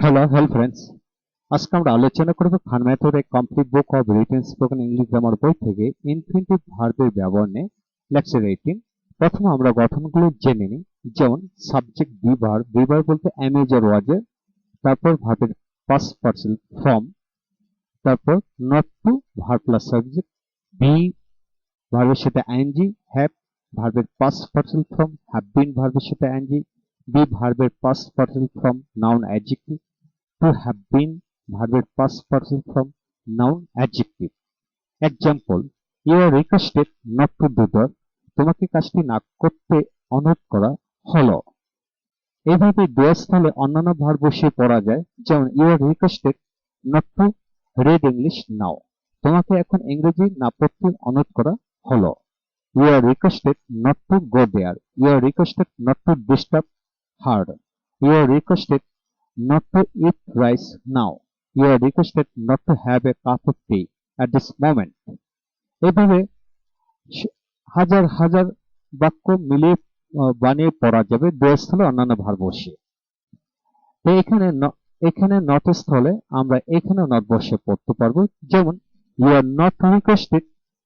Hello friends. আজকে আমরা আলোচনা করব খান ম্যাথড এ complete book of written spoken English grammar বই থেকে ইনফিনিটিভ ভার্বের ব্যবহার নিয়ে লেকচার 18। প্রথমে আমরা গঠনগুলো জেনে নিই। যেমন সাবজেক্ট বি ভার্ব বলতে am is or was এর, তারপর ভার্বের পাস্ট পার্সন ফ্রম, তারপর not to verb plus subject, be ভার্বের সাথে আইএনজি, হ্যাভ ভার্বের past person form, have been ভার্বের সাথে আইএনজি, বি ভার্বের past person form noun adjective, to have been ভার্বের past person from noun adjective. Example, you are requested not to do that. তোমাকে কাজটি না করতে অনুরোধ করা হলো। এইভাবে ডুয়ার স্থলে অন্যান্য ভার্ব বসিয়ে পড়া যায়। যেমন you are requested not to read English now. তোমাকে এখন ইংরেজি না পড়তে অনুরোধ করা হলো। You are requested not to go there. You are requested not to disturb her. You are requested not to eat rice now. You are requested not to have a cup of tea at this moment. এভাবে হাজার হাজার বাক্য মিলিয়ে বানিয়ে পড়া যাবে ডুয়ার স্থলে অন্যান্য ভার্ব বসিয়ে। তো এখানে নট স্থলে আমরা এখানে নট বসিয়ে পড়তে পারবো। যেমন you are not requested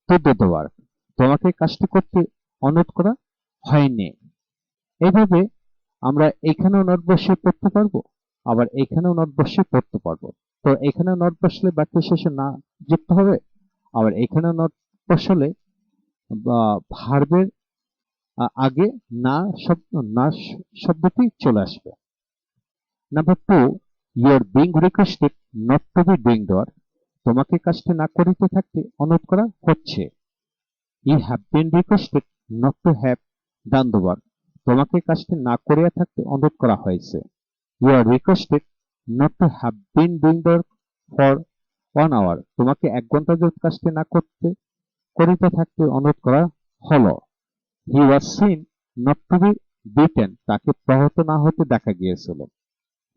to do the work. তোমাকে কাজটি করতে অনুরোধ করা হয়নি। এইভাবে আমরা এখানেও নট বসিয়ে পড়তে পারবো, আবার এখানেও নট বসিয়ে পড়তে পারবো। তো এখানে নট বসলে বাক্য শেষে না যুক্ত হবে, আবার এখানে নট বসলে ভার্বের আগে না শব্দটি চলে আসবে। Number 2, you are being requested not to be doing the work. তোমাকে কাজটি না করিতে থাকতে অনুরোধ করা হচ্ছে। You have been requested not to have done the work. তোমাকে কাজটি না করিয়া থাকতে অনুরোধ করা হয়েছে। You are requested not to have been doing the work for 1 hour. তোমাকে 1 ঘন্টা যাবত কাজটি না করিতে থাকতে অনুরোধ করা হলো। He was seen not to be beaten. তাকে প্রহত না হতে দেখা গিয়েছিল।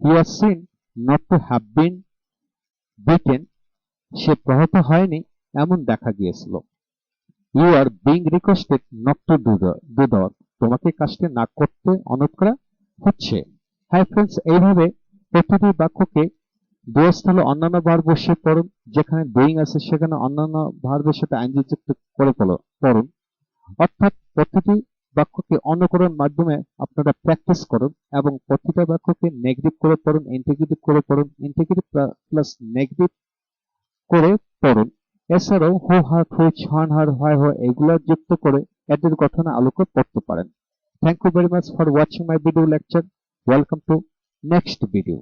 He was seen not to have been beaten. সে প্রহত হয়নি এমন দেখা গিয়েছিল। You are being requested not to do the work. তোমাকে কাজটি না করতে অনুরোধ করা হচ্ছে। হাই ফ্রেন্ডস, এইভাবে প্রতিটি বাক্যকে ডুয়ার স্থলে অন্যান্য ভার্ব বসিয়ে পড়ুন। যেখানে ডুইং আছে সেখানে অন্যান্য ভার্বের সাথে আইনজি যুক্ত করে পড়ুন। অর্থাৎ প্রতিটি বাক্যকে অনুকরণ মাধ্যমে আপনারা প্র্যাকটিস করুন এবং প্রতিটা বাক্যকে নেগেটিভ করে পড়ুন, ইন্টিগ্রেটিভ করে পড়ুন, ইন্টিগ্রেটিভ প্লাস নেগেটিভ করে পড়ুন। এছাড়াও হু হার, হুইচ, হন, হার, হয়, হয় এগুলো যুক্ত করে এদের গঠনে আলোকে পড়তে পারেন। Thank you very much for watching my video lecture. Welcome to next video.